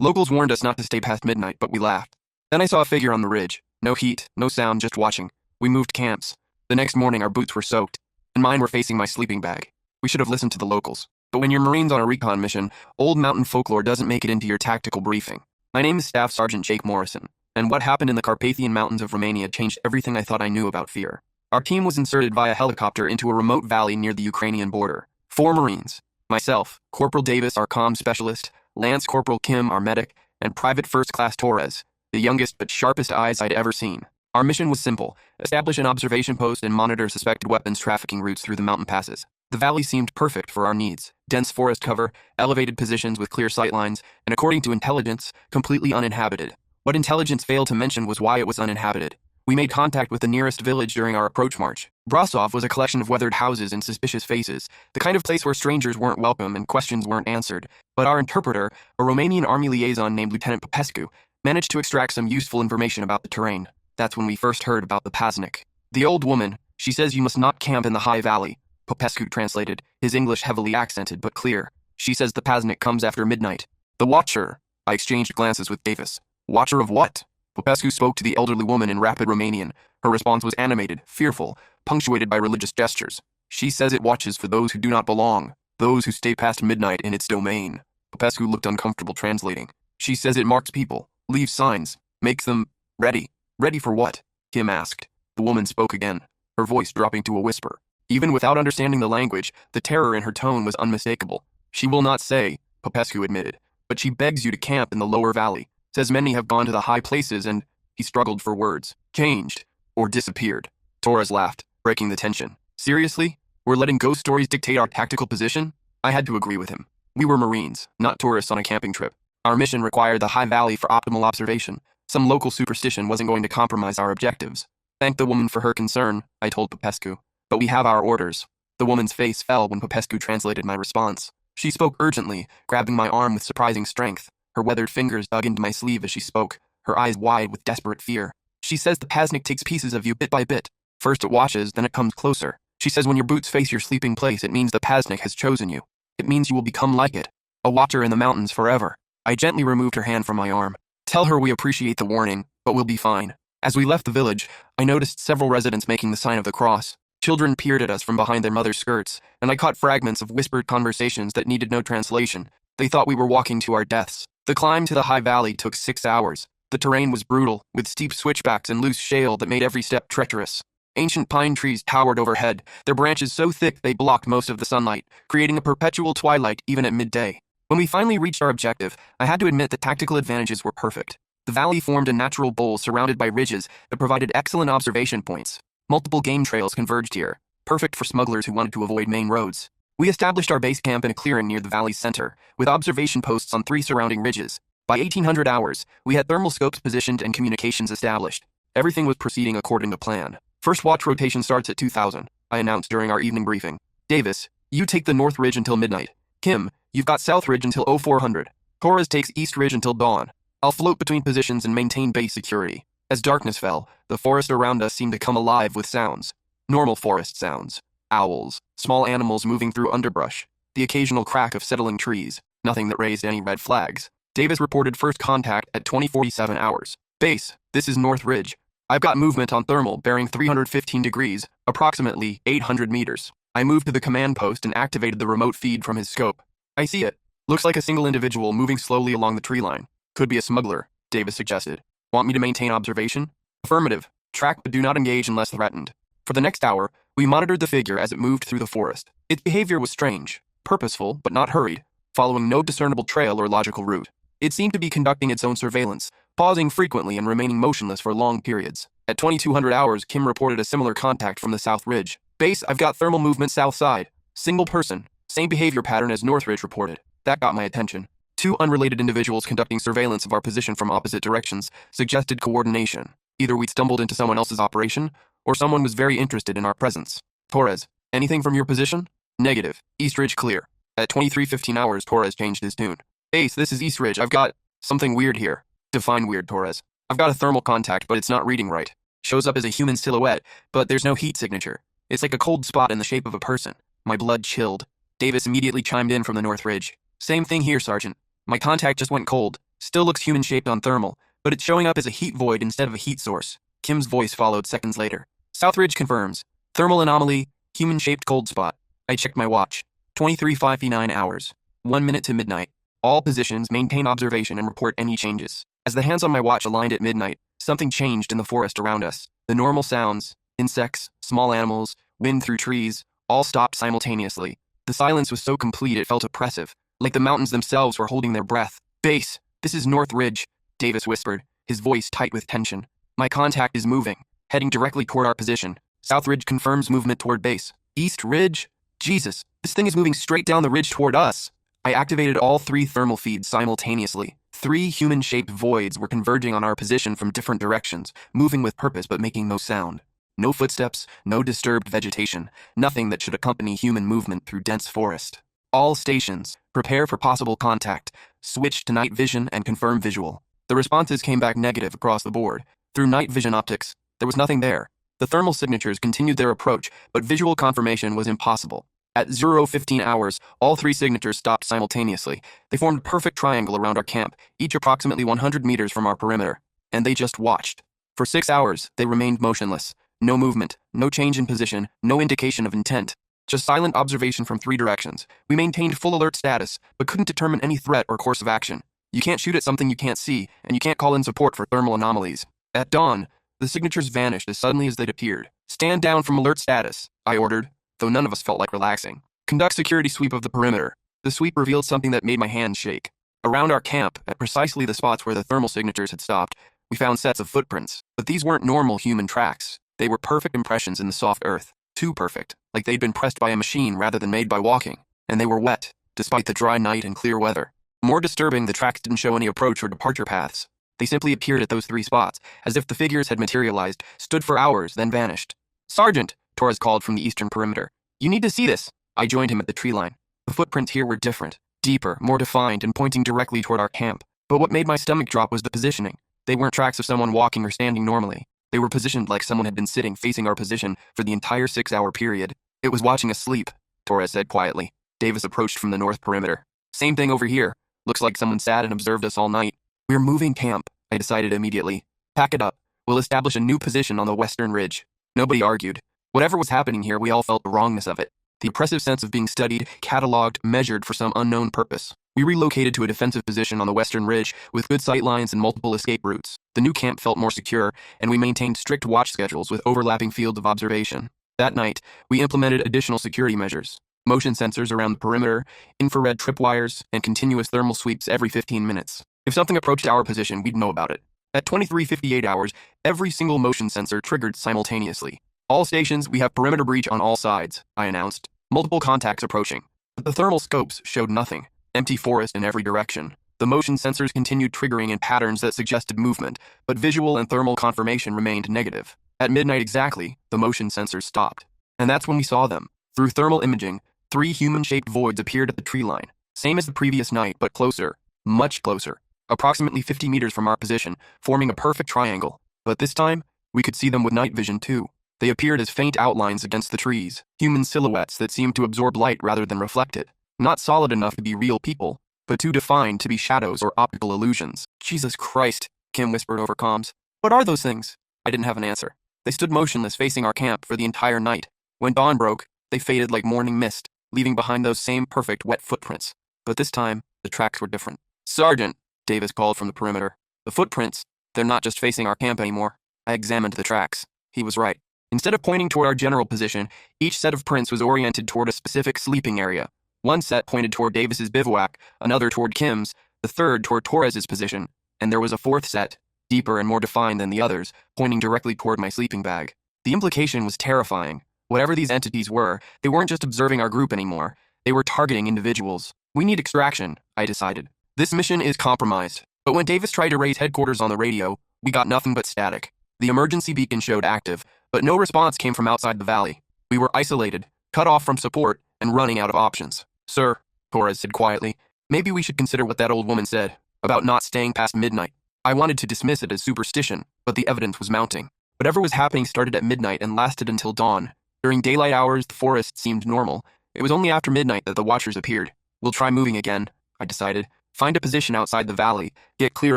Locals warned us not to stay past midnight, but we laughed. Then I saw a figure on the ridge. No heat, no sound, just watching. We moved camps. The next morning our boots were soaked, and mine were facing my sleeping bag. We should have listened to the locals. But when you're Marines on a recon mission, old mountain folklore doesn't make it into your tactical briefing. My name is Staff Sergeant Jake Morrison, and what happened in the Carpathian Mountains of Romania changed everything I thought I knew about fear. Our team was inserted via helicopter into a remote valley near the Ukrainian border. 4 Marines. Myself, Corporal Davis, our comm specialist, Lance Corporal Kim, our medic, and Private First Class Torres, the youngest but sharpest eyes I'd ever seen. Our mission was simple: establish an observation post and monitor suspected weapons trafficking routes through the mountain passes. The valley seemed perfect for our needs. Dense forest cover, elevated positions with clear sightlines, and according to intelligence, completely uninhabited. What intelligence failed to mention was why it was uninhabited. We made contact with the nearest village during our approach march. Brasov was a collection of weathered houses and suspicious faces, the kind of place where strangers weren't welcome and questions weren't answered. But our interpreter, a Romanian army liaison named Lieutenant Popescu, managed to extract some useful information about the terrain. That's when we first heard about the Paznik. The old woman, she says you must not camp in the high valley. Popescu translated, his English heavily accented but clear. She says the Paznik comes after midnight. The Watcher. I exchanged glances with Davis. Watcher of what? Popescu spoke to the elderly woman in rapid Romanian. Her response was animated, fearful, punctuated by religious gestures. She says it watches for those who do not belong, those who stay past midnight in its domain. Popescu looked uncomfortable translating. She says it marks people, leaves signs, makes them ready. Ready for what? Kim asked. The woman spoke again, her voice dropping to a whisper. Even without understanding the language, the terror in her tone was unmistakable. She will not say, Popescu admitted, but she begs you to camp in the lower valley. Says many have gone to the high places and, he struggled for words, changed, or disappeared. Torres laughed, breaking the tension. Seriously? We're letting ghost stories dictate our tactical position? I had to agree with him. We were Marines, not tourists on a camping trip. Our mission required the high valley for optimal observation. Some local superstition wasn't going to compromise our objectives. Thank the woman for her concern, I told Popescu. But we have our orders. The woman's face fell when Popescu translated my response. She spoke urgently, grabbing my arm with surprising strength. Her weathered fingers dug into my sleeve as she spoke, her eyes wide with desperate fear. She says the Paznik takes pieces of you bit by bit. First it watches, then it comes closer. She says when your boots face your sleeping place, it means the Paznik has chosen you. It means you will become like it, a watcher in the mountains forever. I gently removed her hand from my arm. Tell her we appreciate the warning, but we'll be fine. As we left the village, I noticed several residents making the sign of the cross. Children peered at us from behind their mother's skirts, and I caught fragments of whispered conversations that needed no translation. They thought we were walking to our deaths. The climb to the high valley took 6 hours. The terrain was brutal, with steep switchbacks and loose shale that made every step treacherous. Ancient pine trees towered overhead, their branches so thick they blocked most of the sunlight, creating a perpetual twilight even at midday. When we finally reached our objective, I had to admit the tactical advantages were perfect. The valley formed a natural bowl surrounded by ridges that provided excellent observation points. Multiple game trails converged here, perfect for smugglers who wanted to avoid main roads. We established our base camp in a clearing near the valley's center, with observation posts on 3 surrounding ridges. By 1800 hours, we had thermal scopes positioned and communications established. Everything was proceeding according to plan. First watch rotation starts at 2000, I announced during our evening briefing. Davis, you take the North Ridge until midnight. Kim, you've got South Ridge until 0400. Torres takes East Ridge until dawn. I'll float between positions and maintain base security. As darkness fell, the forest around us seemed to come alive with sounds. Normal forest sounds. Owls, small animals moving through underbrush, the occasional crack of settling trees, nothing that raised any red flags. Davis reported first contact at 2047 hours. Base, this is North Ridge. I've got movement on thermal bearing 315 degrees, approximately 800 meters. I moved to the command post and activated the remote feed from his scope. I see it. Looks like a single individual moving slowly along the tree line. Could be a smuggler, Davis suggested. Want me to maintain observation? Affirmative. Track but do not engage unless threatened. For the next hour, we monitored the figure as it moved through the forest. Its behavior was strange, purposeful but not hurried, following no discernible trail or logical route. It seemed to be conducting its own surveillance, pausing frequently and remaining motionless for long periods. At 2200 hours, Kim reported a similar contact from the South Ridge. Base, I've got thermal movement south side. Single person. Same behavior pattern as North Ridge reported. That got my attention. 2 unrelated individuals conducting surveillance of our position from opposite directions suggested coordination. Either we'd stumbled into someone else's operation, or someone was very interested in our presence. Torres, anything from your position? Negative. East Ridge clear. At 2315 hours, Torres changed his tune. Ace, this is East Ridge. I've got something weird here. Define weird, Torres. I've got a thermal contact, but it's not reading right. Shows up as a human silhouette, but there's no heat signature. It's like a cold spot in the shape of a person. My blood chilled. Davis immediately chimed in from the North Ridge. Same thing here, Sergeant. My contact just went cold. Still looks human-shaped on thermal, but it's showing up as a heat void instead of a heat source. Kim's voice followed seconds later. Southridge confirms. Thermal anomaly, human-shaped cold spot. I checked my watch. 23:59 hours. 1 minute to midnight. All positions maintain observation and report any changes. As the hands on my watch aligned at midnight, something changed in the forest around us. The normal sounds, insects, small animals, wind through trees, all stopped simultaneously. The silence was so complete it felt oppressive, like the mountains themselves were holding their breath. Base, this is North Ridge, Davis whispered, his voice tight with tension. My contact is moving, heading directly toward our position. South Ridge confirms movement toward base. East Ridge? Jesus, this thing is moving straight down the ridge toward us. I activated all 3 thermal feeds simultaneously. 3 human-shaped voids were converging on our position from different directions, moving with purpose but making no sound. No footsteps, no disturbed vegetation, nothing that should accompany human movement through dense forest. All stations, prepare for possible contact, switch to night vision and confirm visual. The responses came back negative across the board. Through night vision optics, there was nothing there. The thermal signatures continued their approach, but visual confirmation was impossible. At 0:15 hours, all 3 signatures stopped simultaneously. They formed a perfect triangle around our camp, each approximately 100 meters from our perimeter. And they just watched. For 6 hours, they remained motionless. No movement, no change in position, no indication of intent. Just silent observation from 3 directions. We maintained full alert status, but couldn't determine any threat or course of action. You can't shoot at something you can't see, and you can't call in support for thermal anomalies. At dawn, the signatures vanished as suddenly as they'd appeared. Stand down from alert status, I ordered, though none of us felt like relaxing. Conduct security sweep of the perimeter. The sweep revealed something that made my hands shake. Around our camp, at precisely the spots where the thermal signatures had stopped, we found sets of footprints. But these weren't normal human tracks. They were perfect impressions in the soft earth. Too perfect, like they'd been pressed by a machine rather than made by walking. And they were wet, despite the dry night and clear weather. More disturbing, the tracks didn't show any approach or departure paths. They simply appeared at those 3 spots, as if the figures had materialized, stood for hours, then vanished. Sergeant, Torres called from the eastern perimeter. You need to see this. I joined him at the tree line. The footprints here were different, deeper, more defined, and pointing directly toward our camp. But what made my stomach drop was the positioning. They weren't tracks of someone walking or standing normally. They were positioned like someone had been sitting facing our position for the entire 6-hour period. It was watching us sleep, Torres said quietly. Davis approached from the north perimeter. Same thing over here. Looks like someone sat and observed us all night. We're moving camp, I decided immediately. Pack it up. We'll establish a new position on the western ridge. Nobody argued. Whatever was happening here, we all felt the wrongness of it. The oppressive sense of being studied, cataloged, measured for some unknown purpose. We relocated to a defensive position on the western ridge with good sight lines and multiple escape routes. The new camp felt more secure, and we maintained strict watch schedules with overlapping fields of observation. That night, we implemented additional security measures. Motion sensors around the perimeter, infrared tripwires, and continuous thermal sweeps every 15 minutes. If something approached our position, we'd know about it. At 23:58 hours, every single motion sensor triggered simultaneously. All stations, we have perimeter breach on all sides, I announced. Multiple contacts approaching. But the thermal scopes showed nothing. Empty forest in every direction. The motion sensors continued triggering in patterns that suggested movement, but visual and thermal confirmation remained negative. At midnight exactly, the motion sensors stopped. And that's when we saw them. Through thermal imaging, 3 human-shaped voids appeared at the tree line. Same as the previous night, but closer. Much closer. Approximately 50 meters from our position, forming a perfect triangle. But this time, we could see them with night vision too. They appeared as faint outlines against the trees, human silhouettes that seemed to absorb light rather than reflect it. Not solid enough to be real people, but too defined to be shadows or optical illusions. Jesus Christ, Kim whispered over comms. What are those things? I didn't have an answer. They stood motionless facing our camp for the entire night. When dawn broke, they faded like morning mist, leaving behind those same perfect wet footprints. But this time, the tracks were different. Sergeant, Davis called from the perimeter. The footprints, they're not just facing our camp anymore. I examined the tracks. He was right. Instead of pointing toward our general position, each set of prints was oriented toward a specific sleeping area. One set pointed toward Davis's bivouac, another toward Kim's, the third toward Torres's position, and there was a fourth set, deeper and more defined than the others, pointing directly toward my sleeping bag. The implication was terrifying. Whatever these entities were, they weren't just observing our group anymore. They were targeting individuals. We need extraction, I decided. This mission is compromised. But when Davis tried to raise headquarters on the radio, we got nothing but static. The emergency beacon showed active, but no response came from outside the valley. We were isolated, cut off from support, and running out of options. Sir, Torres said quietly, maybe we should consider what that old woman said about not staying past midnight. I wanted to dismiss it as superstition, but the evidence was mounting. Whatever was happening started at midnight and lasted until dawn. During daylight hours, the forest seemed normal. It was only after midnight that the watchers appeared. We'll try moving again, I decided. Find a position outside the valley, get clear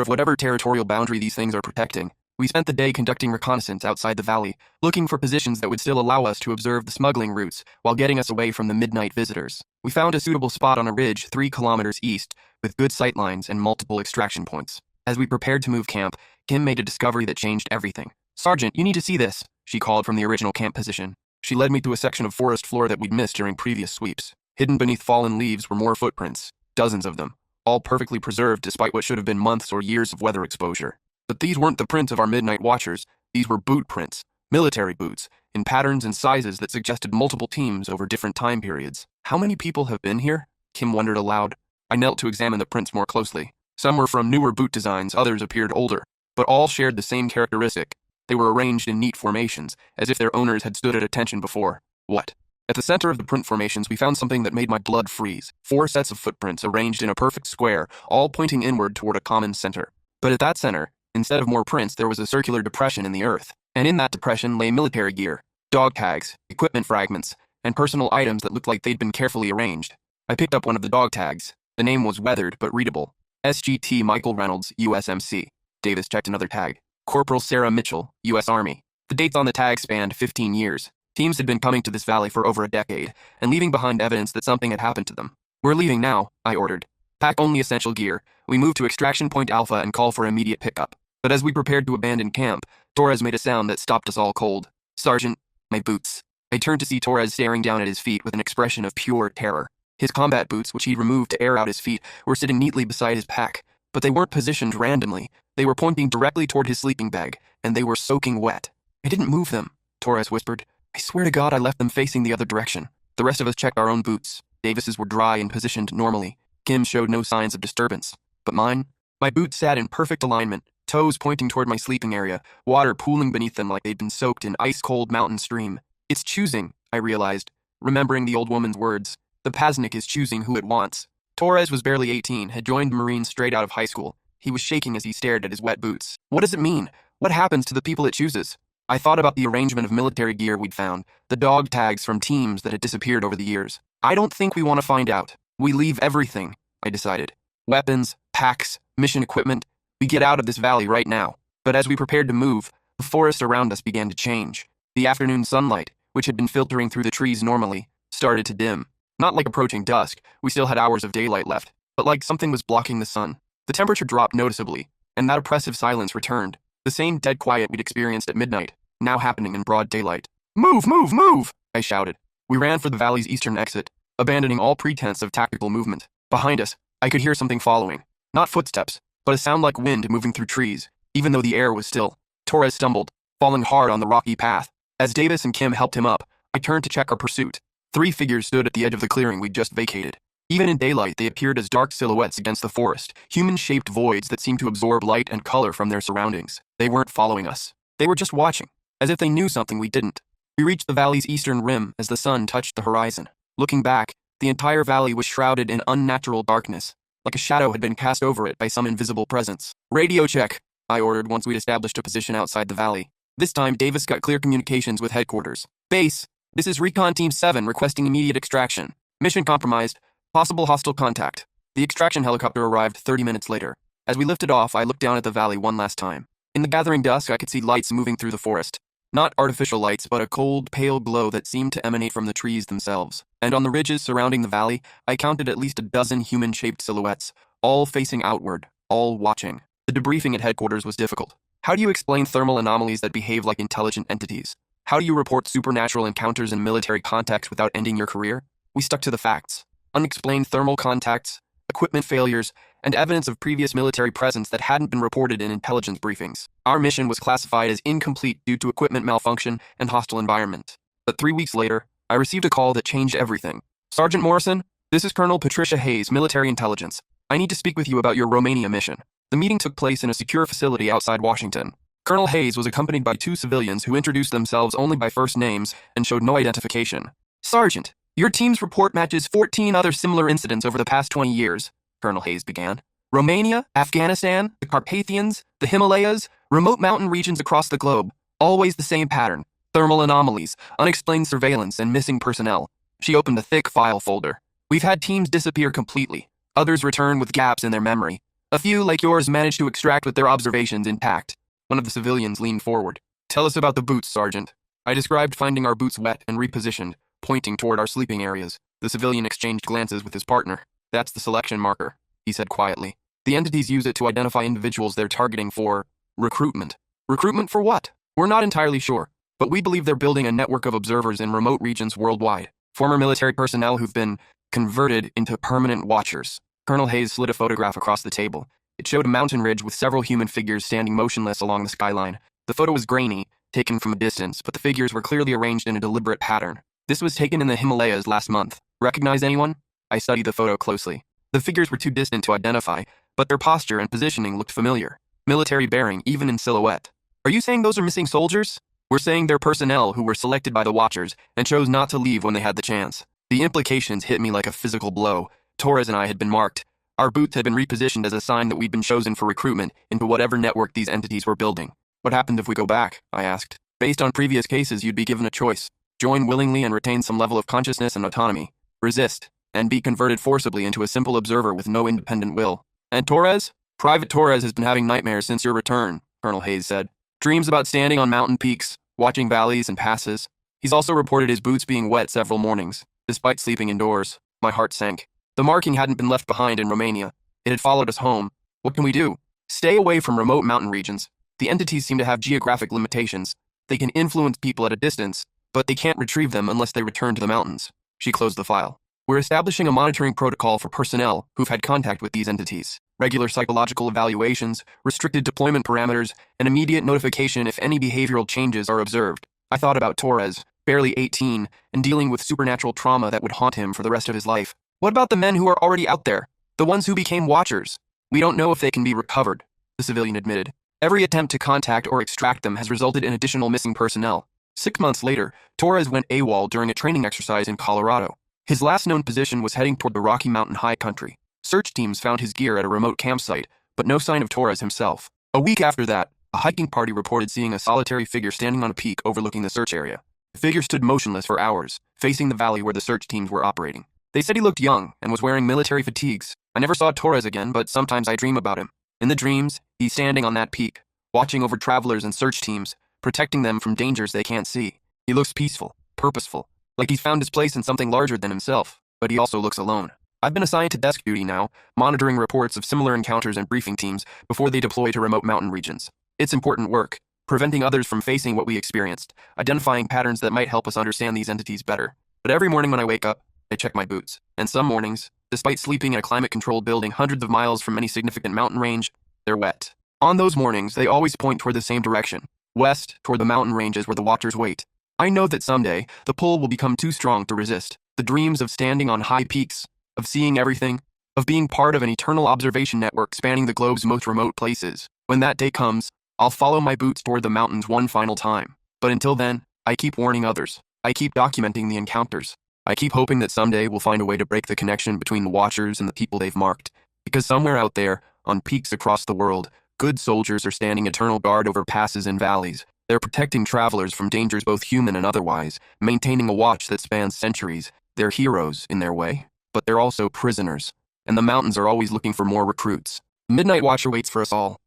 of whatever territorial boundary these things are protecting. We spent the day conducting reconnaissance outside the valley, looking for positions that would still allow us to observe the smuggling routes while getting us away from the midnight visitors. We found a suitable spot on a ridge 3 kilometers east, with good sight lines and multiple extraction points. As we prepared to move camp, Kim made a discovery that changed everything. "Sergeant, you need to see this," she called from the original camp position. She led me to a section of forest floor that we'd missed during previous sweeps. Hidden beneath fallen leaves were more footprints, dozens of them, all perfectly preserved despite what should have been months or years of weather exposure. But these weren't the prints of our midnight watchers, these were boot prints, military boots, in patterns and sizes that suggested multiple teams over different time periods. "How many people have been here?" Kim wondered aloud. I knelt to examine the prints more closely. Some were from newer boot designs, others appeared older, but all shared the same characteristic. They were arranged in neat formations, as if their owners had stood at attention before. What? At the center of the print formations, we found something that made my blood freeze. 4 sets of footprints arranged in a perfect square, all pointing inward toward a common center. But at that center, instead of more prints, there was a circular depression in the earth. And in that depression lay military gear, dog tags, equipment fragments, and personal items that looked like they'd been carefully arranged. I picked up one of the dog tags. The name was weathered but readable. SGT Michael Reynolds, USMC. Davis checked another tag. Corporal Sarah Mitchell, U.S. Army. The dates on the tag spanned 15 years. Teams had been coming to this valley for over a decade, and leaving behind evidence that something had happened to them. "We're leaving now," I ordered. "Pack only essential gear." We moved to Extraction Point Alpha and call for immediate pickup. But as we prepared to abandon camp, Torres made a sound that stopped us all cold. "Sergeant, my boots." I turned to see Torres staring down at his feet with an expression of pure terror. His combat boots, which he'd removed to air out his feet, were sitting neatly beside his pack, but they weren't positioned randomly. They were pointing directly toward his sleeping bag, and they were soaking wet. "I didn't move them," Torres whispered. "I swear to God I left them facing the other direction." The rest of us checked our own boots. Davis's were dry and positioned normally. Kim showed no signs of disturbance. But mine? My boots sat in perfect alignment, toes pointing toward my sleeping area, water pooling beneath them like they'd been soaked in ice-cold mountain stream. "It's choosing," I realized, remembering the old woman's words. The Paznik is choosing who it wants. Torres was barely 18, had joined the Marines straight out of high school. He was shaking as he stared at his wet boots. What does it mean? What happens to the people it chooses? I thought about the arrangement of military gear we'd found, the dog tags from teams that had disappeared over the years. I don't think we want to find out. We leave everything, I decided. Weapons, packs, mission equipment. We get out of this valley right now. But as we prepared to move, the forest around us began to change. The afternoon sunlight, which had been filtering through the trees normally, started to dim. Not like approaching dusk, we still had hours of daylight left, but like something was blocking the sun. The temperature dropped noticeably, and that oppressive silence returned. The same dead quiet we'd experienced at midnight, now happening in broad daylight. "Move, move, move!" I shouted. We ran for the valley's eastern exit, abandoning all pretense of tactical movement. Behind us, I could hear something following. Not footsteps, but a sound like wind moving through trees, even though the air was still. Torres stumbled, falling hard on the rocky path. As Davis and Kim helped him up, I turned to check our pursuit. 3 figures stood at the edge of the clearing we'd just vacated. Even in daylight, they appeared as dark silhouettes against the forest, human-shaped voids that seemed to absorb light and color from their surroundings. They weren't following us. They were just watching, as if they knew something we didn't. We reached the valley's eastern rim as the sun touched the horizon. Looking back, the entire valley was shrouded in unnatural darkness, like a shadow had been cast over it by some invisible presence. "Radio check," I ordered once we'd established a position outside the valley. This time, Davis got clear communications with headquarters. "Base, this is Recon Team 7 requesting immediate extraction. Mission compromised. Possible hostile contact." The extraction helicopter arrived 30 minutes later. As we lifted off, I looked down at the valley one last time. In the gathering dusk, I could see lights moving through the forest. Not artificial lights, but a cold, pale glow that seemed to emanate from the trees themselves. And on the ridges surrounding the valley, I counted at least a dozen human-shaped silhouettes, all facing outward, all watching. The debriefing at headquarters was difficult. How do you explain thermal anomalies that behave like intelligent entities? How do you report supernatural encounters in military context without ending your career? We stuck to the facts. Unexplained thermal contacts, equipment failures, and evidence of previous military presence that hadn't been reported in intelligence briefings. Our mission was classified as incomplete due to equipment malfunction and hostile environment. But 3 weeks later, I received a call that changed everything. "Sergeant Morrison, this is Colonel Patricia Hayes, Military Intelligence. I need to speak with you about your Romania mission." The meeting took place in a secure facility outside Washington. Colonel Hayes was accompanied by 2 civilians who introduced themselves only by first names and showed no identification. "Sergeant, your team's report matches 14 other similar incidents over the past 20 years, Colonel Hayes began. "Romania, Afghanistan, the Carpathians, the Himalayas, remote mountain regions across the globe. Always the same pattern. Thermal anomalies, unexplained surveillance, and missing personnel." She opened a thick file folder. "We've had teams disappear completely. Others return with gaps in their memory. A few, like yours, manage to extract with their observations intact. One of the civilians leaned forward. Tell us about the boots, Sergeant. I described finding our boots wet and repositioned, pointing toward our sleeping areas. The civilian exchanged glances with his partner. That's the selection marker, he said quietly. The entities use it to identify individuals they're targeting for recruitment. Recruitment for what? We're not entirely sure, but we believe they're building a network of observers in remote regions worldwide. Former military personnel who've been converted into permanent watchers. Colonel Hayes slid a photograph across the table. It showed a mountain ridge with several human figures standing motionless along the skyline. The photo was grainy, taken from a distance, but the figures were clearly arranged in a deliberate pattern. This was taken in the Himalayas last month. Recognize anyone? I studied the photo closely. The figures were too distant to identify, but their posture and positioning looked familiar. Military bearing, even in silhouette. Are you saying those are missing soldiers? We're saying they're personnel who were selected by the Watchers and chose not to leave when they had the chance. The implications hit me like a physical blow. Torres and I had been marked. Our boots had been repositioned as a sign that we'd been chosen for recruitment into whatever network these entities were building. What happened if we go back? I asked. Based on previous cases, you'd be given a choice. Join willingly and retain some level of consciousness and autonomy. Resist, and be converted forcibly into a simple observer with no independent will. And Torres? Private Torres has been having nightmares since your return, Colonel Hayes said. Dreams about standing on mountain peaks, watching valleys and passes. He's also reported his boots being wet several mornings. Despite sleeping indoors, my heart sank. The marking hadn't been left behind in Romania. It had followed us home. What can we do? Stay away from remote mountain regions. The entities seem to have geographic limitations. They can influence people at a distance, but they can't retrieve them unless they return to the mountains. She closed the file. We're establishing a monitoring protocol for personnel who've had contact with these entities. Regular psychological evaluations, restricted deployment parameters, and immediate notification if any behavioral changes are observed. I thought about Torres, barely 18, and dealing with supernatural trauma that would haunt him for the rest of his life. What about the men who are already out there? The ones who became Watchers? We don't know if they can be recovered, the civilian admitted. Every attempt to contact or extract them has resulted in additional missing personnel. 6 months later, Torres went AWOL during a training exercise in Colorado. His last known position was heading toward the Rocky Mountain High Country. Search teams found his gear at a remote campsite, but no sign of Torres himself. A week after that, a hiking party reported seeing a solitary figure standing on a peak overlooking the search area. The figure stood motionless for hours, facing the valley where the search teams were operating. They said he looked young and was wearing military fatigues. I never saw Torres again, but sometimes I dream about him. In the dreams, he's standing on that peak, watching over travelers and search teams, protecting them from dangers they can't see. He looks peaceful, purposeful, like he's found his place in something larger than himself, but he also looks alone. I've been assigned to desk duty now, monitoring reports of similar encounters and briefing teams before they deploy to remote mountain regions. It's important work, preventing others from facing what we experienced, identifying patterns that might help us understand these entities better. But every morning when I wake up, I check my boots. And some mornings, despite sleeping in a climate-controlled building hundreds of miles from any significant mountain range, they're wet. On those mornings, they always point toward the same direction, west, toward the mountain ranges where the Watchers wait. I know that someday, the pull will become too strong to resist. The dreams of standing on high peaks, of seeing everything, of being part of an eternal observation network spanning the globe's most remote places. When that day comes, I'll follow my boots toward the mountains one final time. But until then, I keep warning others. I keep documenting the encounters. I keep hoping that someday we'll find a way to break the connection between the Watchers and the people they've marked. Because somewhere out there, on peaks across the world, good soldiers are standing eternal guard over passes and valleys. They're protecting travelers from dangers both human and otherwise, maintaining a watch that spans centuries. They're heroes in their way, but they're also prisoners. And the mountains are always looking for more recruits. The Midnight Watch awaits for us all.